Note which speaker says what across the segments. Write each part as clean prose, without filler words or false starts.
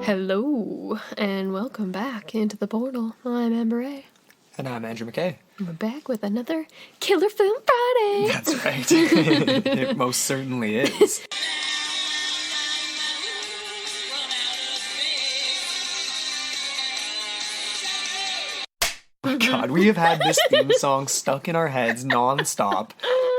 Speaker 1: Hello, and welcome back into the portal. I'm Amber A.
Speaker 2: And I'm Andrew McKay.
Speaker 1: We're back with another Killer Film Friday.
Speaker 2: That's right. It most certainly is. Oh God, we have had this theme song stuck in our heads nonstop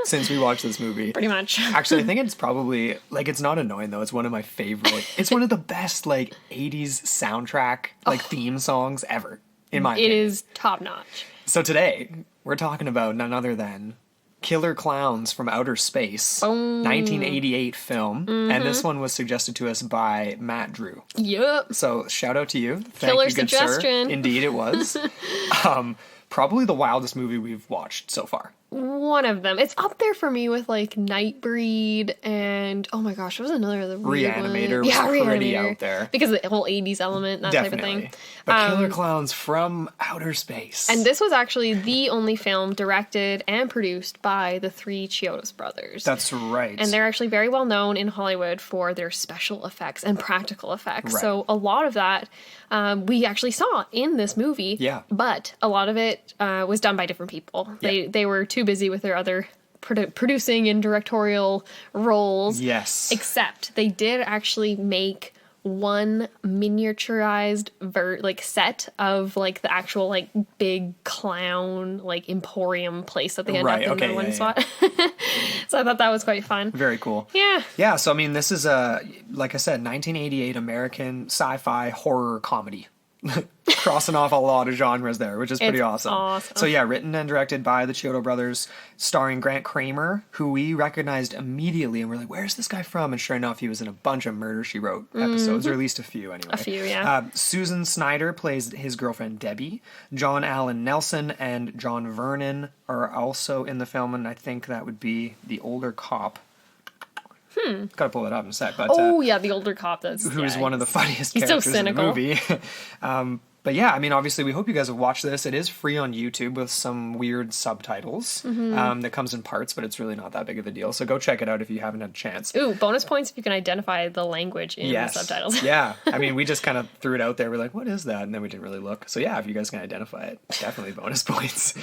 Speaker 2: since we watched this movie.
Speaker 1: Pretty much.
Speaker 2: Actually, I think it's probably, it's not annoying though. It's one of my favorite. It's one of the best, 80s soundtrack, theme songs ever, in my opinion.
Speaker 1: It is top notch.
Speaker 2: So today, we're talking about none other than Killer Klowns from Outer Space, 1988 film. And this one was suggested to us by Matt Drew.
Speaker 1: Yep.
Speaker 2: So shout out to you. Thank
Speaker 1: Killer
Speaker 2: you, good
Speaker 1: suggestion.
Speaker 2: sir. Indeed it was. Probably the wildest movie we've watched so far.
Speaker 1: One of them. It's up there for me with Nightbreed and oh my gosh, what was another of the weird
Speaker 2: Reanimator
Speaker 1: one?
Speaker 2: was pretty out there.
Speaker 1: Because of the whole 80s element, that
Speaker 2: Definitely.
Speaker 1: type of thing.
Speaker 2: But Killer Klowns from Outer Space.
Speaker 1: And this was actually the only film directed and produced by the three Chiodos brothers.
Speaker 2: That's right.
Speaker 1: And they're actually very well known in Hollywood for their special effects and practical effects.
Speaker 2: Right.
Speaker 1: So a lot of that we actually saw in this movie.
Speaker 2: Yeah.
Speaker 1: But a lot of it was done by different people.
Speaker 2: Yeah.
Speaker 1: They were too busy with their other producing and directorial roles.
Speaker 2: Yes.
Speaker 1: Except they did actually make one miniaturized set of the actual big clown emporium place that they had up in the one spot. So I thought that was quite fun.
Speaker 2: Very cool.
Speaker 1: Yeah.
Speaker 2: Yeah, so I mean this is like I said, 1988 American sci-fi horror comedy. Crossing off a lot of genres there, which is pretty awesome. So yeah, written and directed by the Chiodo brothers, starring Grant Kramer, who we recognized immediately, and we're like, where's this guy from? And sure enough, he was in a bunch of Murder, She Wrote episodes, or at least a few anyway.
Speaker 1: A few, yeah.
Speaker 2: Susan Snyder plays his girlfriend Debbie. John Allen Nelson and John Vernon are also in the film, and I think that would be the older cop. Gotta pull it up in a sec. But,
Speaker 1: the older cop.
Speaker 2: Who's one of the funniest
Speaker 1: he's
Speaker 2: characters
Speaker 1: so
Speaker 2: in the movie. But yeah, I mean, obviously, we hope you guys have watched this. It is free on YouTube with some weird subtitles that comes in parts, but it's really not that big of a deal. So go check it out if you haven't had a chance.
Speaker 1: Ooh, bonus points if you can identify the language in the subtitles.
Speaker 2: Yeah, I mean, we just kind of threw it out there. We're like, what is that? And then we didn't really look. So yeah, if you guys can identify it, definitely bonus points.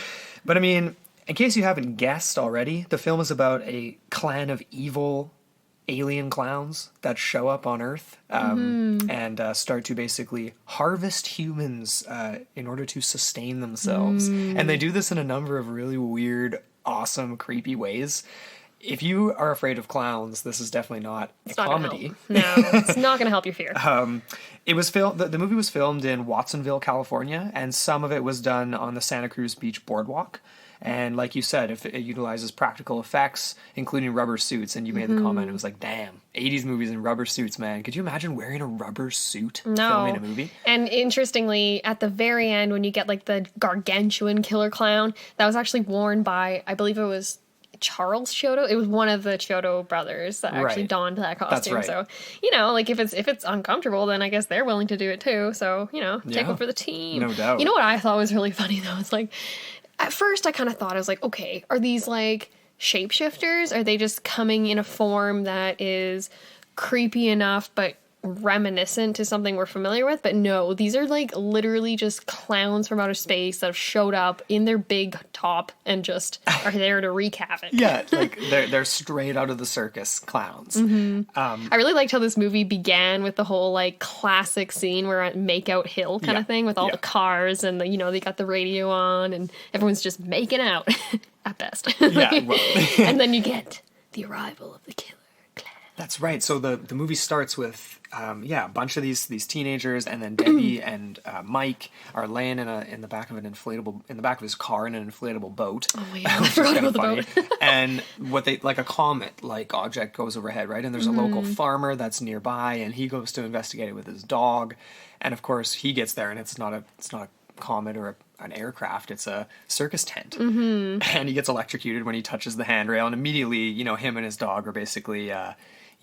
Speaker 2: But I mean, in case you haven't guessed already, the film is about a clan of evil alien clowns that show up on Earth and start to basically harvest humans in order to sustain themselves. And they do this in a number of really weird, awesome, creepy ways. If you are afraid of clowns, this is definitely not a comedy.
Speaker 1: No, it's not going to help your fear.
Speaker 2: It was filmed. The movie was filmed in Watsonville, California, and some of it was done on the Santa Cruz Beach boardwalk. And like you said, if it utilizes practical effects, including rubber suits, and you made the comment, it was like, damn, 80s movies in rubber suits, man. Could you imagine wearing a rubber suit filming a movie?
Speaker 1: And interestingly, at the very end, when you get the gargantuan killer clown, that was actually worn by, I believe it was Charles Chiodo. It was one of the Chiodo brothers that actually donned that costume.
Speaker 2: That's right.
Speaker 1: So, if it's uncomfortable, then I guess they're willing to do it too. So, take one for the team.
Speaker 2: No doubt.
Speaker 1: You know what I thought was really funny though? It's at first, I kind of thought, I was like, okay, are these shapeshifters? Are they just coming in a form that is creepy enough but reminiscent to something we're familiar with? But no, these are literally just clowns from outer space that have showed up in their big top and just are there to wreak havoc.
Speaker 2: Yeah, they're straight out of the circus clowns.
Speaker 1: I really liked how this movie began with the whole classic scene where at Makeout Hill kind of thing with all the cars and they got the radio on and everyone's just making out at best.
Speaker 2: Yeah, well.
Speaker 1: And then you get the arrival of the killer.
Speaker 2: That's right. So the movie starts with a bunch of these teenagers, and then Debbie and Mike are laying in the back of his car in an inflatable boat.
Speaker 1: Oh yeah, I forgot about the boat.
Speaker 2: And what they a comet object goes overhead, right? And there's a local farmer that's nearby, and he goes to investigate it with his dog, and of course he gets there, and it's not a comet or an aircraft, it's a circus tent. And he gets electrocuted when he touches the handrail, and immediately him and his dog are basically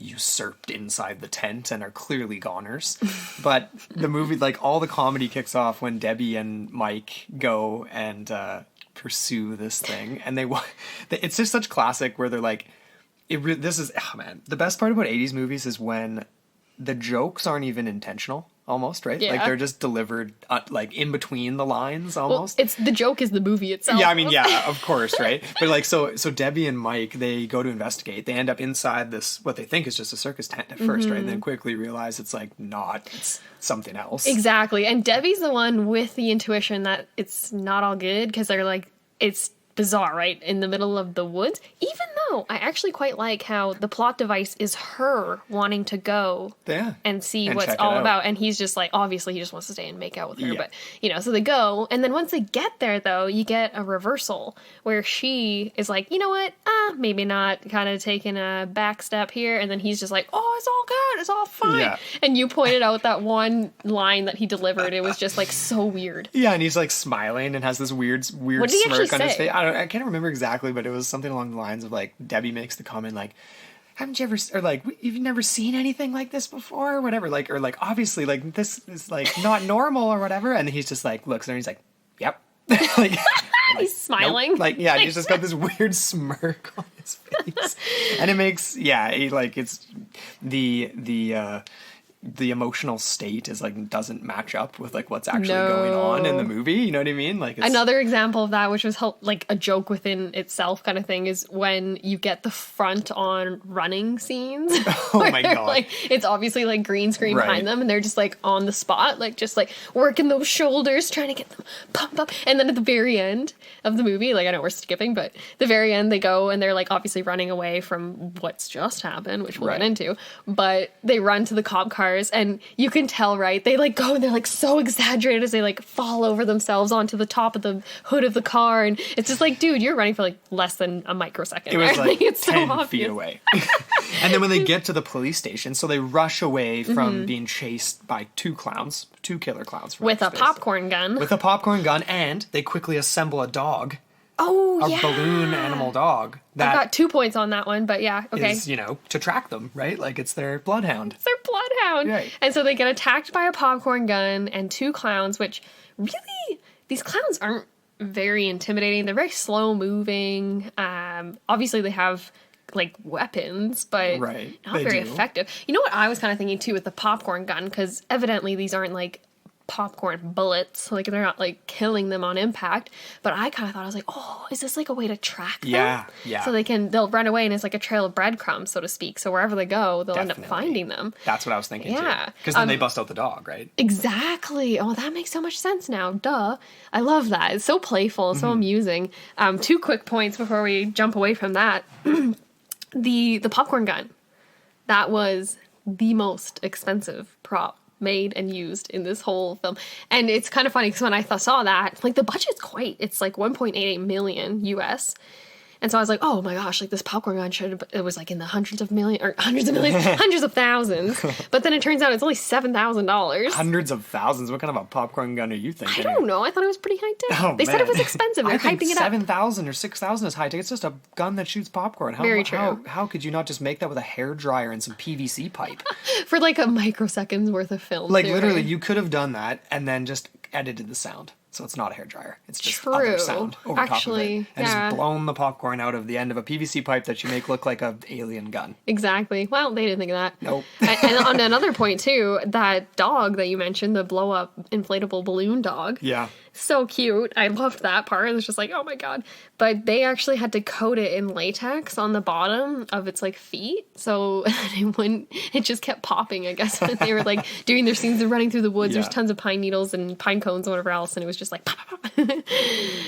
Speaker 2: usurped inside the tent and are clearly goners. But the movie, all the comedy kicks off when Debbie and Mike go and pursue this thing, and it's just such classic where they're the best part about 80s movies is when the jokes aren't even intentional almost, right?
Speaker 1: Yeah.
Speaker 2: Like they're just delivered like in between the lines almost.
Speaker 1: Well, it's the joke is the movie itself.
Speaker 2: Yeah, I mean, yeah, of course, right? But like, so Debbie and Mike, they go to investigate. They end up inside this, what they think is just a circus tent at first, right? And then quickly realize it's like not, it's something else.
Speaker 1: Exactly. And Debbie's the one with the intuition that it's not all good because they're like, it's bizarre, right? In the middle of the woods. Even though I actually quite like how the plot device is her wanting to go and see
Speaker 2: and
Speaker 1: what's all about. And he's just like, obviously he just wants to stay and make out with her. But, so they go. And then once they get there, though, you get a reversal where she is like, you know what? Maybe not, kind of taking a back step here. And then he's just like, oh, it's all good. It's all fine. Yeah. And you pointed out that one line that he delivered. It was just like so weird.
Speaker 2: Yeah. And he's like smiling and has this weird
Speaker 1: what did he
Speaker 2: smirk on his
Speaker 1: say?
Speaker 2: face. I can't remember exactly, but it was something along the lines of like, Debbie makes the comment like, haven't you ever, or like, you've never seen anything like this before or whatever, like, or like, obviously like this is like not normal or whatever. And he's just like, looks there and he's like, yep. like,
Speaker 1: he's smiling.
Speaker 2: Nope. Like, yeah, he's just got this weird smirk on his face. And it makes, it's the emotional state is like doesn't match up with like what's actually going on in the movie. You know what I mean? Like
Speaker 1: another example of that, which was like a joke within itself kind of thing, is when you get the front on running scenes.
Speaker 2: Oh my god!
Speaker 1: Like it's obviously like green screen behind them, and they're just like on the spot, like just like working those shoulders, trying to get them pumped up. And then at the very end of the movie, like I know we're skipping, but the very end they go and they're like obviously running away from what's just happened, which we'll get into. But they run to the cop car. And you can tell, right? They like go and they're like so exaggerated as they like fall over themselves onto the top of the hood of the car, and it's just like, dude, you're running for like less than a microsecond.
Speaker 2: It was like
Speaker 1: it's
Speaker 2: 10
Speaker 1: so
Speaker 2: feet away. And then when they get to the police station, so they rush away from being chased by two killer clowns
Speaker 1: with a popcorn gun.
Speaker 2: With a popcorn gun, and they quickly assemble a dog.
Speaker 1: Oh,
Speaker 2: a balloon animal dog.
Speaker 1: That I got 2 points on that one, but yeah, okay.
Speaker 2: Is, to track them, right? Like it's their bloodhound.
Speaker 1: It's their bloodhound.
Speaker 2: Right.
Speaker 1: And so they get attacked by a popcorn gun and two clowns, which really, these clowns aren't very intimidating. They're very slow moving. Obviously they have like weapons, but not very effective. You know what I was kind of thinking too with the popcorn gun, because evidently these aren't like popcorn bullets, like they're not like killing them on impact, but I kind of thought, I was like, oh, is this like a way to track them?
Speaker 2: Yeah.
Speaker 1: So they'll run away and it's like a trail of breadcrumbs, so to speak, so wherever they go they'll end up finding them.
Speaker 2: That's what I was thinking too, because then they bust out the dog, right? Exactly.
Speaker 1: Oh, that makes so much sense now. Duh. I love that. It's so playful, so amusing. 2 quick points before we jump away from that. The popcorn gun, that was the most expensive prop made and used in this whole film. And it's kind of funny because when I saw that, like the budget's it's like 1.88 million US. And so I was like, oh my gosh, like this popcorn gun it was like in the hundreds of thousands. But then it turns out it's only $7,000.
Speaker 2: Hundreds of thousands? What kind of a popcorn gun are you thinking?
Speaker 1: I don't know. I thought it was pretty high tech. They said it was expensive. They're hyping it up.
Speaker 2: 7,000 or 6,000 is high tech. It's just a gun that shoots popcorn.
Speaker 1: Very true.
Speaker 2: How could you not just make that with a hairdryer and some PVC pipe?
Speaker 1: For like a microsecond's worth of film.
Speaker 2: Like literally, you could have done that and then just edited the sound. So it's not a hairdryer. It's just other sound over top of it. And just blown the popcorn out of the end of a PVC pipe that you make look like an alien gun.
Speaker 1: Exactly. Well, they didn't think of that.
Speaker 2: Nope.
Speaker 1: And on another point, too, that dog that you mentioned, the blow-up inflatable balloon dog.
Speaker 2: Yeah.
Speaker 1: So cute. I loved that part. It was just like, oh my god. But they actually had to coat it in latex on the bottom of its like feet, so it just kept popping, I guess, when they were like doing their scenes of running through the woods. There's tons of pine needles and pine cones and whatever else, and it was just like pop, pop, pop.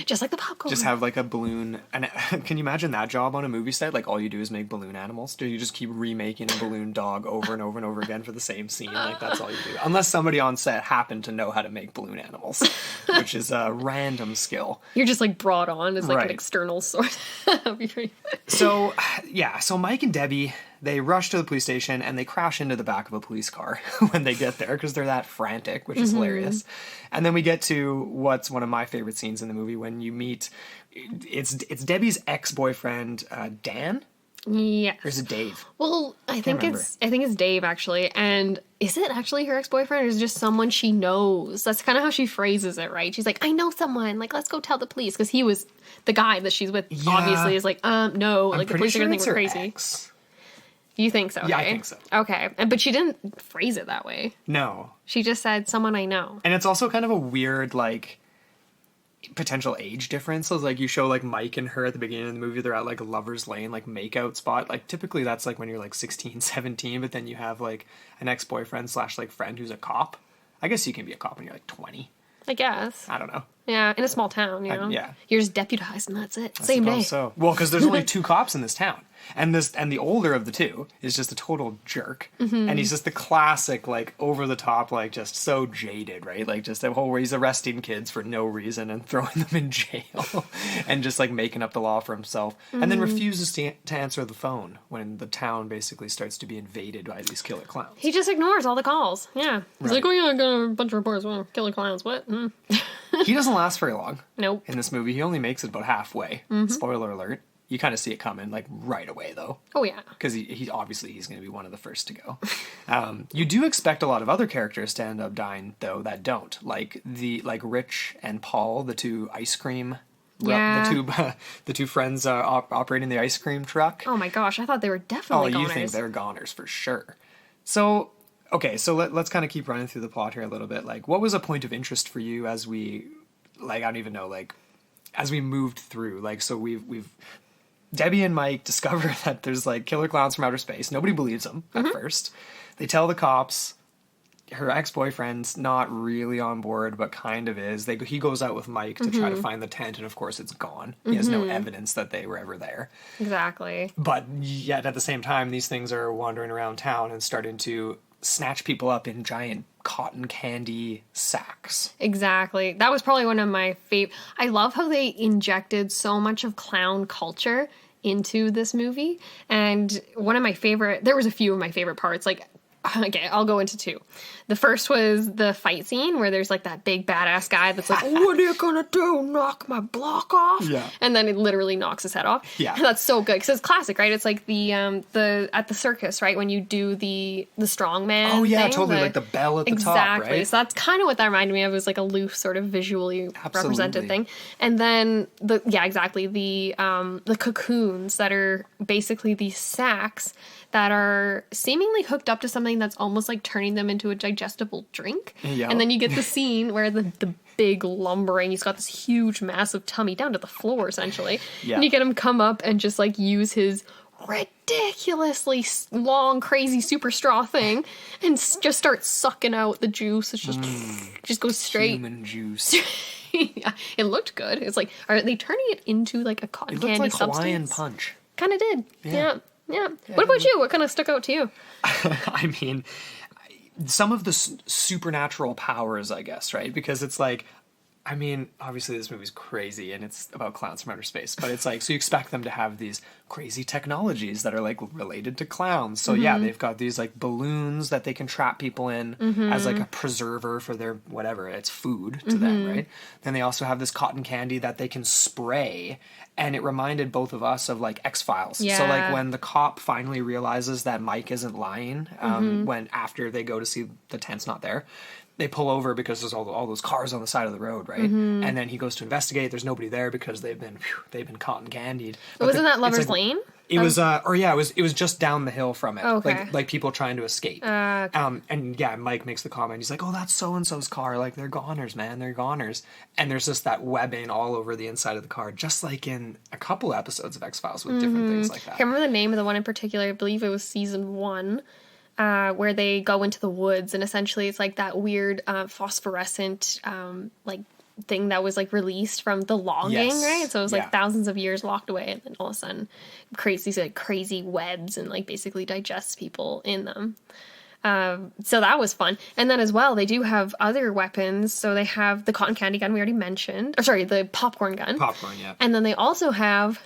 Speaker 1: Just like the popcorn.
Speaker 2: Just have like a balloon. And can you imagine that job on a movie set? Like all you do is make balloon animals. Do you just keep remaking a balloon dog over and over and over again for the same scene? Like that's all you do, unless somebody on set happened to know how to make balloon animals, which is a random skill.
Speaker 1: You're just like brought on as like an external source.
Speaker 2: So Mike and Debbie, they rush to the police station and they crash into the back of a police car when they get there because they're that frantic, which is hilarious. And then we get to what's one of my favorite scenes in the movie when you meet, it's Debbie's ex-boyfriend, Dan.
Speaker 1: Yeah.
Speaker 2: Or is it Dave?
Speaker 1: Well, I think it's Dave actually. And is it actually her ex-boyfriend or is it just someone she knows? That's kind of how she phrases it, right? She's like, I know someone. Like, let's go tell the police. Because he was the guy that she's with, obviously, is like, no. Like, the police are going to think we're crazy.
Speaker 2: Ex.
Speaker 1: You think so?
Speaker 2: Yeah, I
Speaker 1: okay?
Speaker 2: think so.
Speaker 1: Okay, but she didn't phrase it that way.
Speaker 2: No.
Speaker 1: She just said, someone I know.
Speaker 2: And it's also kind of a weird, like, potential age difference. So, like, you show, like, Mike and her at the beginning of the movie, they're at, like, a lover's lane, like, makeout spot. Like, typically that's, like, when you're, like, 16, 17, but then you have, like, an ex-boyfriend / like, friend who's a cop. I guess you can be a cop when you're, like, 20.
Speaker 1: I guess.
Speaker 2: I don't know.
Speaker 1: Yeah, in a small town, you know?
Speaker 2: Yeah.
Speaker 1: You're just deputized and that's it. Same day.
Speaker 2: So. Well, because there's only 2 cops in this town. And the older of the 2 is just a total jerk.
Speaker 1: Mm-hmm.
Speaker 2: And he's just the classic, like, over the top, like, just so jaded, right? Like, just the whole where he's arresting kids for no reason and throwing them in jail and just, like, making up the law for himself.
Speaker 1: Mm-hmm.
Speaker 2: And then refuses to answer the phone when the town basically starts to be invaded by these killer clowns.
Speaker 1: He just ignores all the calls. Yeah. He's
Speaker 2: Right.
Speaker 1: like, oh yeah, I got a bunch of reports. Well, killer clowns. What? Mm.
Speaker 2: He doesn't last very long.
Speaker 1: Nope.
Speaker 2: In this movie, he only makes it about halfway.
Speaker 1: Mm-hmm.
Speaker 2: Spoiler alert. You kind of see it coming, like, right away, though.
Speaker 1: Oh yeah.
Speaker 2: Because he's going to be one of the first to go. You do expect a lot of other characters to end up dying, though, that don't. Like Rich and Paul, the 2 ice cream,
Speaker 1: Yeah.
Speaker 2: the two friends operating the ice cream truck.
Speaker 1: Oh my gosh, I thought they were
Speaker 2: Oh,
Speaker 1: definitely
Speaker 2: you
Speaker 1: goners.
Speaker 2: think they're goners for sure. So, okay, so let's kind of keep running through the plot here a little bit. Like, what was a point of interest for you as we, like, I don't even know, like, as we moved through? Like, so we've Debbie and Mike discover that there's, like, killer clowns from outer space. Nobody believes them at first. They tell the cops. Her ex-boyfriend's not really on board, but kind of is. He goes out with Mike to try to find the tent, and of course it's gone. He has no evidence that they were ever there.
Speaker 1: Exactly.
Speaker 2: But yet at the same time, these things are wandering around town and starting to snatch people up in giant cotton candy sacks.
Speaker 1: Exactly. That was probably one of my favorite. I love how they injected so much of clown culture into this movie. And there was a few of my favorite parts. Like, okay, I'll go into 2. The first was the fight scene where there's, like, that big badass guy that's like, what are you gonna do? Knock my block off?
Speaker 2: Yeah.
Speaker 1: And then it literally knocks his head off.
Speaker 2: Yeah.
Speaker 1: And that's so good because it's classic, right? It's like the at the circus, right? When you do the strongman.
Speaker 2: Oh yeah,
Speaker 1: thing,
Speaker 2: totally. Like the bell at the top,
Speaker 1: exactly.
Speaker 2: right?
Speaker 1: So that's kind of what that reminded me of. It was like a loose, sort of visually represented thing. And then the cocoons that are basically these sacks that are seemingly hooked up to something that's almost like turning them into a digestible drink.
Speaker 2: Yeah.
Speaker 1: And then you get the scene where the big lumbering, he's got this huge, massive tummy down to the floor, essentially.
Speaker 2: Yeah.
Speaker 1: And you get him come up and just, like, use his ridiculously long, crazy super straw thing and just start sucking out the juice. It's just goes straight.
Speaker 2: Human juice.
Speaker 1: Yeah, it looked good. It's like, are they turning it into, like, a cotton
Speaker 2: It
Speaker 1: candy
Speaker 2: looked like
Speaker 1: substance?
Speaker 2: Hawaiian Punch.
Speaker 1: Kind of did.
Speaker 2: Yeah.
Speaker 1: Yeah. What about you? What kind of stuck out to you?
Speaker 2: I mean, some of the supernatural powers, I guess, right? Because it's like, I mean, obviously this movie's crazy and it's about clowns from outer space, but it's like, so you expect them to have these crazy technologies that are, like, related to clowns. So yeah, they've got these, like, balloons that they can trap people in as, like, a preserver for their whatever, it's food to them, right? Then they also have this cotton candy that they can spray, and it reminded both of us of, like, X-Files. So,
Speaker 1: Yeah.
Speaker 2: like, when the cop finally realizes that Mike isn't lying, when after they go to see the tent's not there, they pull over because there's all those cars on the side of the road, right? And then he goes to investigate. There's nobody there because they've been cotton candied.
Speaker 1: But wasn't that
Speaker 2: it's
Speaker 1: Lover's
Speaker 2: like-
Speaker 1: Lane?
Speaker 2: It was, it was just down the hill from it.
Speaker 1: Okay.
Speaker 2: Like people trying to escape. And yeah, Mike makes the comment. He's like, "Oh, that's so and so's car. Like, they're goners, man. They're goners." And there's just that webbing all over the inside of the car, just like in a couple episodes of X-Files with different things like that.
Speaker 1: I can't remember the name of the one in particular. I believe it was season 1. Where they go into the woods and essentially it's like that weird phosphorescent like thing that was, like, released from the logging,
Speaker 2: Yes.
Speaker 1: right? So it was, like,
Speaker 2: Yeah.
Speaker 1: thousands of years locked away, and then all of a sudden creates these, like, crazy webs and, like, basically digests people in them. So that was fun. And then as well, they do have other weapons. So they have the cotton candy gun we already mentioned. Or sorry, the popcorn gun.
Speaker 2: Popcorn, yeah.
Speaker 1: And then they also have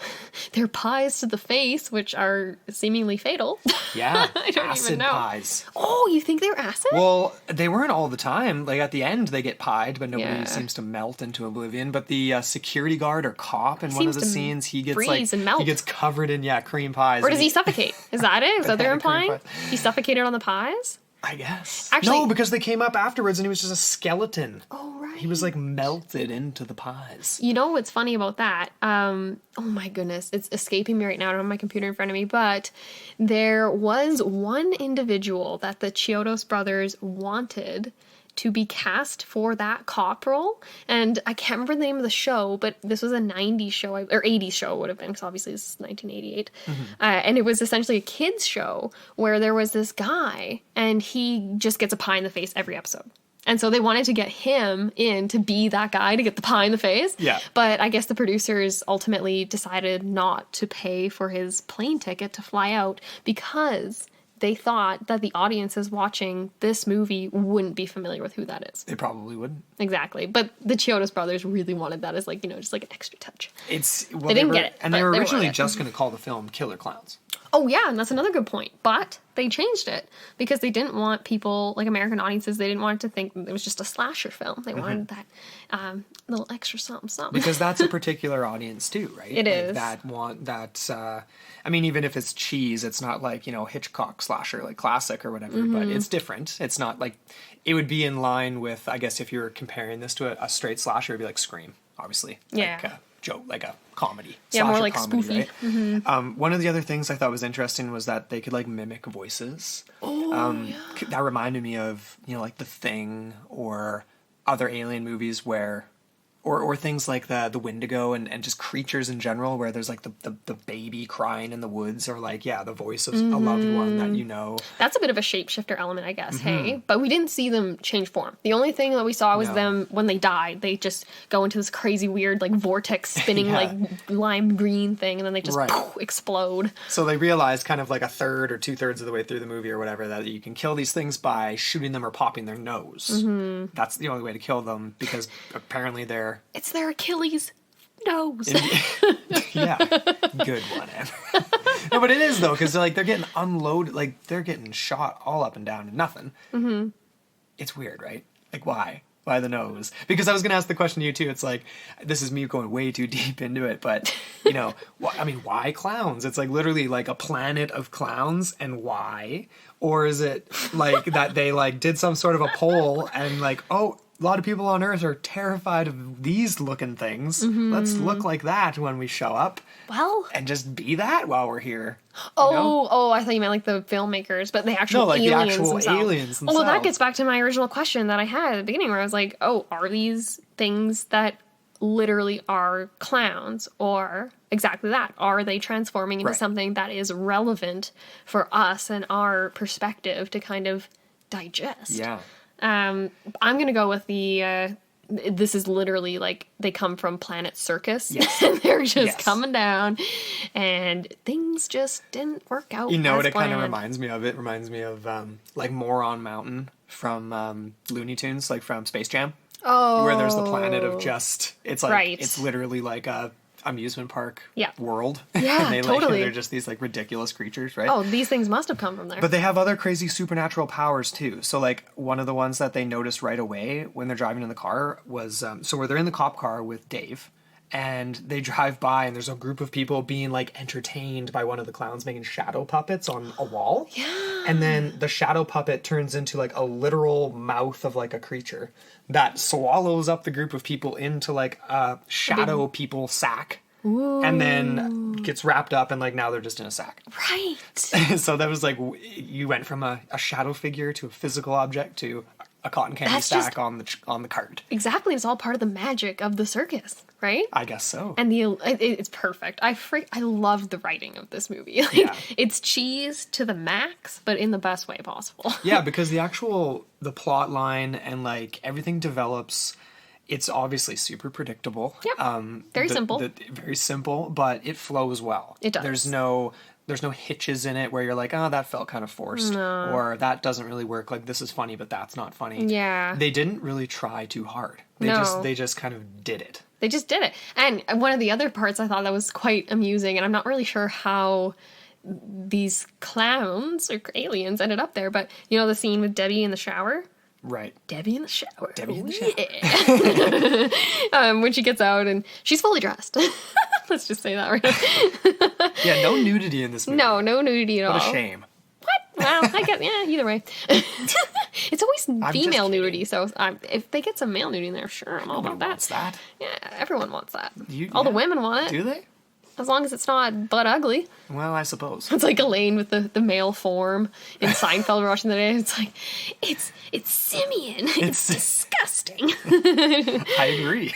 Speaker 1: their pies to the face, which are seemingly fatal.
Speaker 2: Yeah,
Speaker 1: I don't
Speaker 2: acid
Speaker 1: even know.
Speaker 2: pies.
Speaker 1: Oh, you think they're acid?
Speaker 2: Well, they weren't all the time. Like, at the end, they get pied, but nobody
Speaker 1: Yeah.
Speaker 2: seems to melt into oblivion. But the security guard or cop in one of
Speaker 1: Seems
Speaker 2: the
Speaker 1: to
Speaker 2: scenes, he gets
Speaker 1: freeze and melt.
Speaker 2: he gets covered in cream pies.
Speaker 1: Or
Speaker 2: and
Speaker 1: does he suffocate? Is that it? Is that they're
Speaker 2: Banana cream
Speaker 1: implying?
Speaker 2: pie.
Speaker 1: He suffocated on the pies?
Speaker 2: I guess.
Speaker 1: Actually-
Speaker 2: no, because they came up afterwards and he was just a skeleton.
Speaker 1: Oh, right.
Speaker 2: He was like melted into the pies.
Speaker 1: You know what's funny about that? Oh my goodness, it's escaping me right now. I don't have my computer in front of me, but there was one individual that the Chiodos brothers wanted to be cast for that cop role, and I can't remember the name of the show, but this was a 90s show, or 80s show it would have been, because obviously this is 1988, and it was essentially a kids show where there was this guy, and he just gets a pie in the face every episode. And so they wanted to get him in to be that guy to get the pie in the face.
Speaker 2: Yeah.
Speaker 1: But I guess the producers ultimately decided not to pay for his plane ticket to fly out because they thought that the audiences watching this movie wouldn't be familiar with who that is.
Speaker 2: They probably wouldn't.
Speaker 1: Exactly. But the Chiodos brothers really wanted that as, like, you know, just like an extra touch.
Speaker 2: Well,
Speaker 1: they didn't get it.
Speaker 2: And they were originally just going to call the film Killer Klowns.
Speaker 1: Oh, yeah, and that's another good point. But they changed it because they didn't want people, like American audiences, they didn't want to think it was just a slasher film. They wanted that little extra something, something.
Speaker 2: Because that's a particular audience too, right?
Speaker 1: It is.
Speaker 2: I mean, even if it's cheese, it's not like, you know, Hitchcock slasher, like classic or whatever, but it's different. It's not like, it would be in line with, I guess if you were comparing this to a straight slasher, it'd be like Scream, obviously.
Speaker 1: Yeah.
Speaker 2: Like a joke, like a comedy.
Speaker 1: Yeah, more like
Speaker 2: comedy,
Speaker 1: spoofy.
Speaker 2: Right? One of the other things I thought was interesting was that they could like mimic voices. That reminded me of, you know, like The Thing or other alien movies where, or things like the Wendigo and just creatures in general where there's like the baby crying in the woods, or like, yeah, the voice of a loved one that you know.
Speaker 1: That's a bit of a shapeshifter element, I guess, hey? But we didn't see them change form. The only thing that we saw was them, when they died, they just go into this crazy weird, like, vortex spinning, like, lime green thing, and then they just poof, explode.
Speaker 2: So they realized kind of like a third or 2/3 of the way through the movie or whatever that you can kill these things by shooting them or popping their nose. That's the only way to kill them, because apparently they're...
Speaker 1: It's their Achilles nose.
Speaker 2: Yeah, good one, Amber. No, but it is though, because like they're getting unloaded, like they're getting shot all up and down and nothing. It's weird, right? Like why? Why the nose? Because I was gonna ask the question to you too. It's like, this is me going way too deep into it, but you know, I mean, why clowns? It's like literally like a planet of clowns, and why? Or is it like that they like did some sort of a poll and like, oh, a lot of people on Earth are terrified of these looking things. Let's look like that when we show up.
Speaker 1: Well,
Speaker 2: and just be that while we're here.
Speaker 1: Oh, I thought you meant like the filmmakers, but the actual aliens
Speaker 2: the actual
Speaker 1: themselves.
Speaker 2: Aliens themselves.
Speaker 1: Well, that gets back to my original question that I had at the beginning, where I was like, oh, are these things that literally are clowns, or exactly that? Are they transforming into something that is relevant for us and our perspective to kind of digest?
Speaker 2: Yeah.
Speaker 1: I'm gonna go with the this is literally like they come from Planet Circus.
Speaker 2: Yes.
Speaker 1: And they're just coming down and things just didn't work out.
Speaker 2: You know what it
Speaker 1: planned.
Speaker 2: kind of reminds me of? It reminds me of like Moron Mountain from Looney Tunes, like from Space Jam.
Speaker 1: Oh.
Speaker 2: Where there's the planet of just, it's like, it's literally like a amusement park world.
Speaker 1: Yeah,
Speaker 2: and they,
Speaker 1: totally.
Speaker 2: They're just these like ridiculous creatures, right?
Speaker 1: Oh, these things must have come from there.
Speaker 2: But they have other crazy supernatural powers too. So like one of the ones that they noticed right away when they're driving in the car was, so where they're in the cop car with Dave, and they drive by and there's a group of people being like entertained by one of the clowns making shadow puppets on a wall.
Speaker 1: Yeah.
Speaker 2: And then the shadow puppet turns into like a literal mouth of like a creature that swallows up the group of people into like a shadow people sack. Ooh. And then gets wrapped up and like now they're just in a sack.
Speaker 1: Right.
Speaker 2: So that was like, you went from a shadow figure to a physical object to a cotton candy sack on the cart.
Speaker 1: Exactly. It's all part of the magic of the circus, right?
Speaker 2: I guess so.
Speaker 1: And it's perfect. I loved the writing of this movie. Like, it's cheese to the max, but in the best way possible.
Speaker 2: Yeah, because the plot line and like everything develops. It's obviously super predictable.
Speaker 1: Yep. Very simple.
Speaker 2: Very simple, but it flows well.
Speaker 1: It does.
Speaker 2: There's no hitches in it where you're like, oh, that felt kind of forced. No. Or that doesn't really work. Like, this is funny, but that's not funny.
Speaker 1: Yeah.
Speaker 2: They didn't really try too hard. They just kind of did it.
Speaker 1: They just did it. And one of the other parts I thought that was quite amusing, and I'm not really sure how these clowns or aliens ended up there, but you know the scene with Debbie in the shower?
Speaker 2: Right.
Speaker 1: Debbie in the shower.
Speaker 2: Debbie in the shower.
Speaker 1: Yeah. When she gets out and she's fully dressed. Let's just say that right now.
Speaker 2: Yeah, no nudity in this movie.
Speaker 1: No nudity at all.
Speaker 2: What a shame.
Speaker 1: What? Well, I get, yeah, either way. It's always female nudity, so if they get some male nudity in there, sure, I'm all about that.
Speaker 2: Wants that.
Speaker 1: Yeah, everyone wants that. All the women want it.
Speaker 2: Do they?
Speaker 1: As long as it's not butt ugly.
Speaker 2: Well, I suppose.
Speaker 1: It's like Elaine with the male form in Seinfeld watching the day. It's like, it's Simeon. It's disgusting.
Speaker 2: I agree.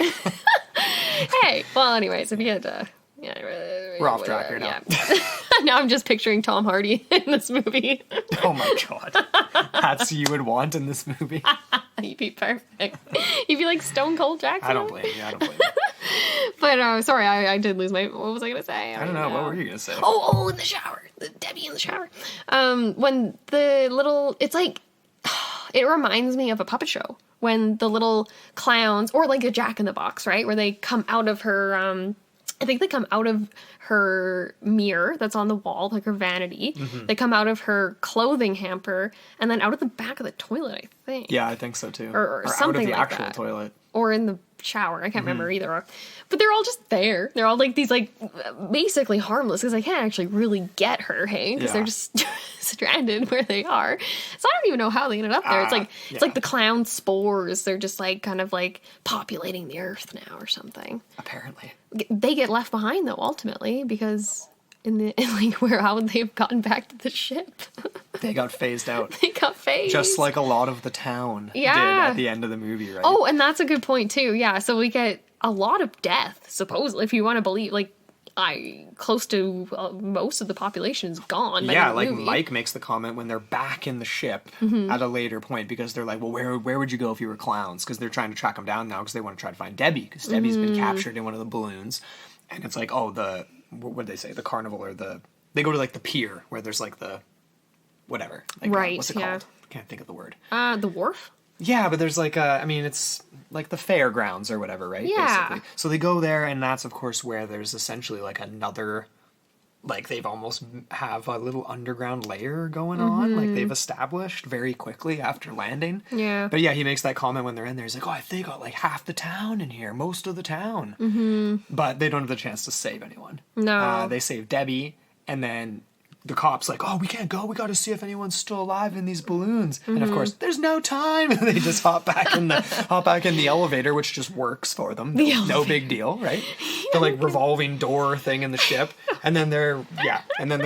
Speaker 1: Hey, well, anyways, if you had
Speaker 2: we're off track here now.
Speaker 1: Yeah. Now I'm just picturing Tom Hardy in this movie.
Speaker 2: Oh my god. That's who you would want in this movie.
Speaker 1: He'd be perfect. He'd be like Stone Cold Jackson.
Speaker 2: I don't blame you.
Speaker 1: But sorry, I did lose my. What was I gonna say?
Speaker 2: I don't know. What were you gonna say?
Speaker 1: Oh, in the shower, Debbie in the shower. When the little, it's like, it reminds me of a puppet show when the little clowns, or like a Jack in the Box, right, where they come out of her. I think they come out of her mirror that's on the wall, like her vanity. Mm-hmm. They come out of her clothing hamper, and then out of the back of the toilet, I think.
Speaker 2: Yeah, I think so too.
Speaker 1: Or something
Speaker 2: out of the
Speaker 1: like
Speaker 2: actual
Speaker 1: that.
Speaker 2: Toilet.
Speaker 1: Or in the shower. I can't remember either. But they're all just there. They're all like these, like, basically harmless because I can't actually really get her, hey? Because they're just stranded where they are. So I don't even know how they ended up there. It's like the clown spores. They're just like kind of like populating the earth now or something.
Speaker 2: Apparently.
Speaker 1: They get left behind though, ultimately, because how would they have gotten back to the ship?
Speaker 2: They got phased out.
Speaker 1: They got phased.
Speaker 2: Just like a lot of the town did at the end of the movie, right?
Speaker 1: Oh, and that's a good point too. Yeah, so we get a lot of death, supposedly, if you want to believe, like, close to most of the population is gone.
Speaker 2: Yeah, like movie. Mike makes the comment when they're back in the ship at a later point, because they're like, well, where would you go if you were clowns? Because they're trying to track them down now because they want to try to find Debbie, because Debbie's been captured in one of the balloons. And it's like, oh, what did they say? The carnival, or they go to like the pier where there's like the, whatever. Like,
Speaker 1: right,
Speaker 2: what's it called? I can't think of the word.
Speaker 1: The wharf?
Speaker 2: Yeah, but there's like it's like the fairgrounds or whatever, right?
Speaker 1: Yeah.
Speaker 2: Basically. So they go there, and that's, of course, where there's essentially like another, like they've almost have a little underground layer going on, like they've established very quickly after landing.
Speaker 1: Yeah.
Speaker 2: But yeah, he makes that comment when they're in there. He's like, oh, I think I got like half the town in here, most of the town. But they don't have the chance to save anyone.
Speaker 1: No.
Speaker 2: They save Debbie, and then the cop's like, oh, we can't go. We got to see if anyone's still alive in these balloons. And of course, there's no time. They just hop back in the elevator, which just works for them. No big deal, right? The like revolving door thing in the ship, and then they're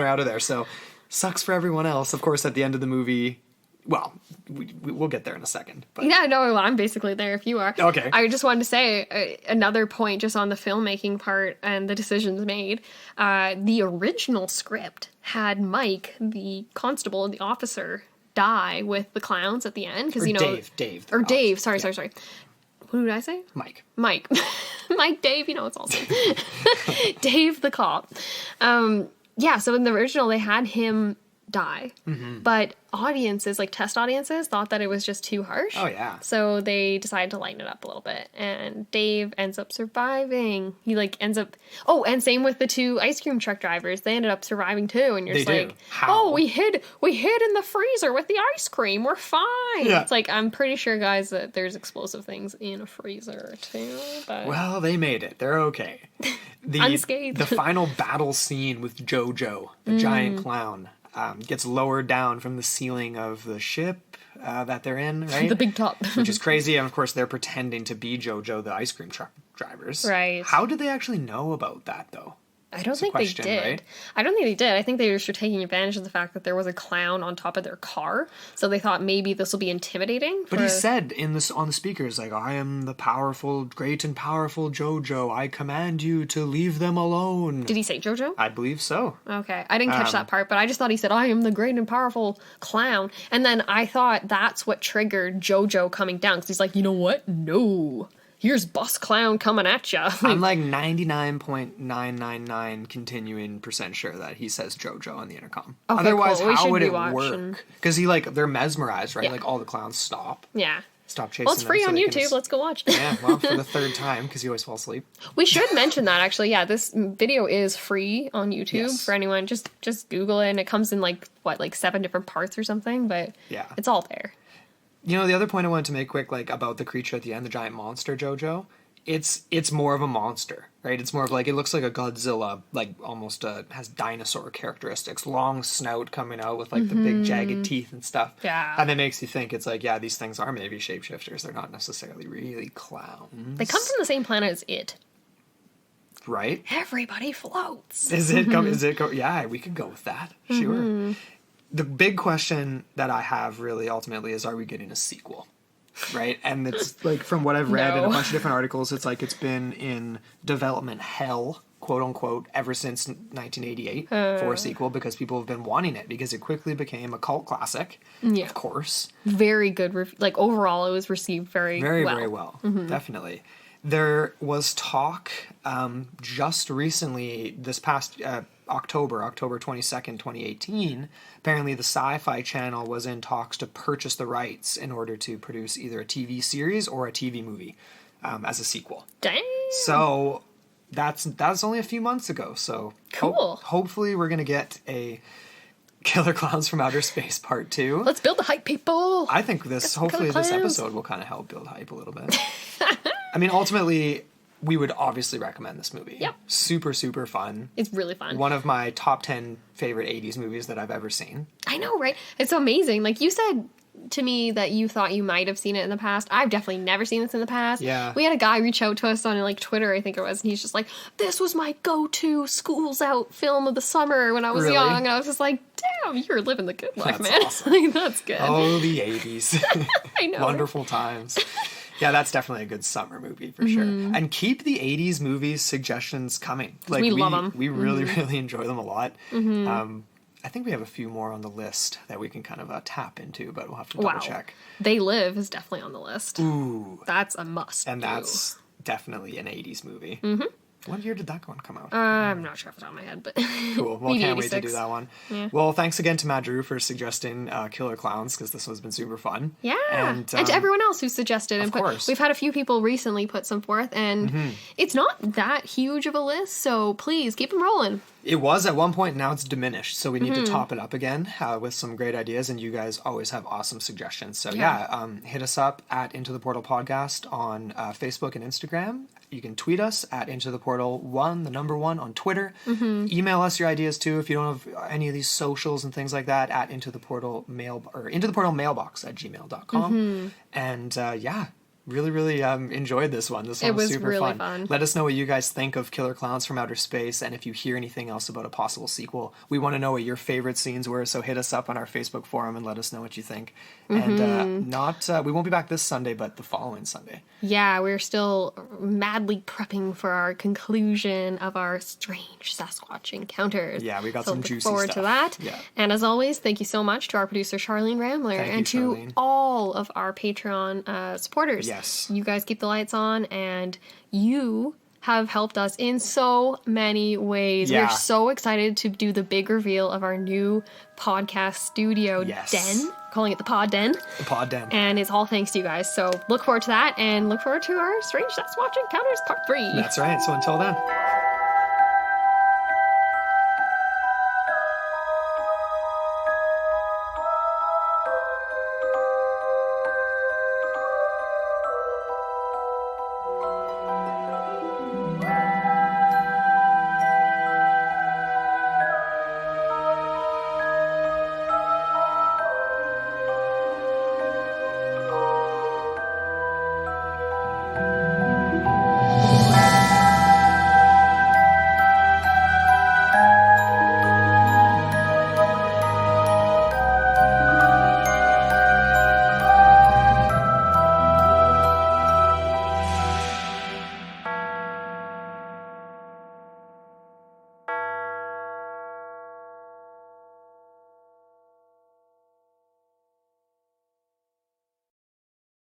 Speaker 2: out of there. So sucks for everyone else. Of course, at the end of the movie. Well, we'll get there in a second. But.
Speaker 1: Yeah, no, I'm basically there if you are.
Speaker 2: Okay.
Speaker 1: I just wanted to say another point just on the filmmaking part and the decisions made. The original script had Mike, the constable, the officer, die with the clowns at the end. Because
Speaker 2: Dave.
Speaker 1: Or Dave, sorry. What did I say?
Speaker 2: Mike.
Speaker 1: Mike, Dave, it's all same. Dave the cop. Yeah, so in the original, they had him die, but audiences, like test audiences, thought that it was just too harsh.
Speaker 2: Oh yeah.
Speaker 1: So they decided to lighten it up a little bit, and Dave ends up surviving. He ends up. Oh, and same with the two ice cream truck drivers. They ended up surviving too. And you're just like,
Speaker 2: how?
Speaker 1: Oh, we hid in the freezer with the ice cream. We're fine. Yeah. It's like, I'm pretty sure, guys, that there's explosive things in a freezer too. But
Speaker 2: well, they made it. They're okay.
Speaker 1: Unscathed.
Speaker 2: The final battle scene with JoJo, the giant clown. Gets lowered down from the ceiling of the ship that they're in, right?
Speaker 1: The big top.
Speaker 2: Which is crazy, and of course they're pretending to be JoJo, the ice cream truck drivers.
Speaker 1: Right.
Speaker 2: How did they actually know about that, though?
Speaker 1: I don't think they did. Right? I don't think they did. I think they were just taking advantage of the fact that there was a clown on top of their car, so they thought maybe this will be intimidating.
Speaker 2: But he said on the speakers, like, I am the powerful, great and powerful JoJo. I command you to leave them alone.
Speaker 1: Did he say JoJo?
Speaker 2: I believe so.
Speaker 1: Okay. I didn't catch that part, but I just thought he said, I am the great and powerful clown. And then I thought that's what triggered JoJo coming down, because he's like, you know what? No. Here's Boss Clown coming at ya.
Speaker 2: I'm like 99.999 continuing % sure that he says JoJo on the intercom.
Speaker 1: Okay,
Speaker 2: otherwise,
Speaker 1: cool.
Speaker 2: how would it work? Because they're mesmerized, right? Yeah. Like all the clowns stop.
Speaker 1: Yeah.
Speaker 2: Stop chasing them.
Speaker 1: Well, it's free on YouTube. Let's go watch it.
Speaker 2: Yeah, well, for the third time, because you always fall asleep.
Speaker 1: We should mention that, actually. Yeah, this video is free on YouTube for anyone. Just Google it, and it comes in like 7 different parts or something, but it's all there.
Speaker 2: The other point I wanted to make quick, like, about the creature at the end, the giant monster JoJo, it's more of a monster, right? It's more of like, it looks like a Godzilla, like almost has dinosaur characteristics, long snout coming out with like the big jagged teeth and stuff.
Speaker 1: Yeah.
Speaker 2: And it makes you think, it's like, yeah, these things are maybe shapeshifters. They're not necessarily really clowns.
Speaker 1: They come from the same planet as it.
Speaker 2: Right?
Speaker 1: Everybody floats.
Speaker 2: Is it yeah, we could go with that. Sure. The big question that I have really ultimately is, are we getting a sequel? Right? And it's like, from what I've read in a bunch of different articles, it's like it's been in development hell, quote unquote, ever since 1988 for a sequel, because people have been wanting it, because it quickly became a cult classic, of course.
Speaker 1: Very good. Like, overall, it was received very well.
Speaker 2: Very well. Definitely. There was talk just recently, this past October 22nd, 2018, apparently the Sci-Fi Channel was in talks to purchase the rights in order to produce either a TV series or a TV movie as a sequel.
Speaker 1: Dang!
Speaker 2: So that's only a few months ago. So
Speaker 1: cool.
Speaker 2: Hopefully we're going to get a Killer Klowns from Outer Space Part 2.
Speaker 1: Let's build the hype, people!
Speaker 2: I think hopefully this episode will kind of help build hype a little bit. I mean, ultimately, we would obviously recommend this movie.
Speaker 1: Yep.
Speaker 2: Super, super fun.
Speaker 1: It's really fun.
Speaker 2: One of my top 10 favorite 80s movies that I've ever seen.
Speaker 1: I know, right? It's so amazing. Like, you said to me that you thought you might have seen it in the past. I've definitely never seen this in the past.
Speaker 2: Yeah.
Speaker 1: We had a guy reach out to us on, like, Twitter, I think it was, and he's just like, this was my go-to schools out film of the summer when I was
Speaker 2: Really?
Speaker 1: young. And I was just like, damn, you're living the good life,
Speaker 2: That's
Speaker 1: man.
Speaker 2: awesome.
Speaker 1: Like, that's good.
Speaker 2: Oh, the 80s.
Speaker 1: I know.
Speaker 2: Wonderful times. Yeah, that's definitely a good summer movie for sure. And keep the 80s movies suggestions coming. Like,
Speaker 1: we love them.
Speaker 2: We really, really enjoy them a lot. I think we have a few more on the list that we can kind of tap into, but we'll have to double check.
Speaker 1: They Live is definitely on the list.
Speaker 2: Ooh.
Speaker 1: That's a must.
Speaker 2: And that's definitely an 80s movie. What year did that one come out?
Speaker 1: I'm not sure off the top of my head, but
Speaker 2: cool. Well,
Speaker 1: maybe
Speaker 2: can't wait
Speaker 1: 86.
Speaker 2: to do that one.
Speaker 1: Yeah.
Speaker 2: Well, thanks again to Matt Drew for suggesting Killer Klowns, because this has been super fun.
Speaker 1: Yeah,
Speaker 2: and
Speaker 1: to everyone else who suggested.
Speaker 2: Of course.
Speaker 1: We've had a few people recently put some forth, and it's not that huge of a list, so please keep them rolling.
Speaker 2: It was at one point, now it's diminished, so we need to top it up again with some great ideas, and you guys always have awesome suggestions. So hit us up at Into the Portal Podcast on Facebook and Instagram. You can tweet us at Into the Portal 1, the number 1 on Twitter. Email us your ideas too if you don't have any of these socials and things like that at Into the Portal mailbox at gmail.com. And really, really enjoyed this one. This one was super
Speaker 1: really
Speaker 2: fun. Let us know what you guys think of Killer Klowns from Outer Space, and if you hear anything else about a possible sequel. We want to know what your favorite scenes were, so hit us up on our Facebook forum and let us know what you think. And we won't be back this Sunday, but the following Sunday.
Speaker 1: Yeah, we're still madly prepping for our conclusion of our strange Sasquatch encounters.
Speaker 2: Yeah, we got
Speaker 1: so
Speaker 2: some
Speaker 1: look
Speaker 2: juicy
Speaker 1: forward
Speaker 2: stuff.
Speaker 1: to that.
Speaker 2: Yeah.
Speaker 1: And as always, thank you so much to our producer Charlene Rambler and to
Speaker 2: Charlene.
Speaker 1: all of our Patreon supporters.
Speaker 2: Yes.
Speaker 1: You guys keep the lights on, and you have helped us in so many ways.
Speaker 2: Yeah.
Speaker 1: We're so excited to do the big reveal of our new podcast studio den, calling it the Pod Den.
Speaker 2: The Pod Den.
Speaker 1: And it's all thanks to you guys. So look forward to that, and look forward to our Strange Sasquatch Encounters Part 3.
Speaker 2: That's right. So until then.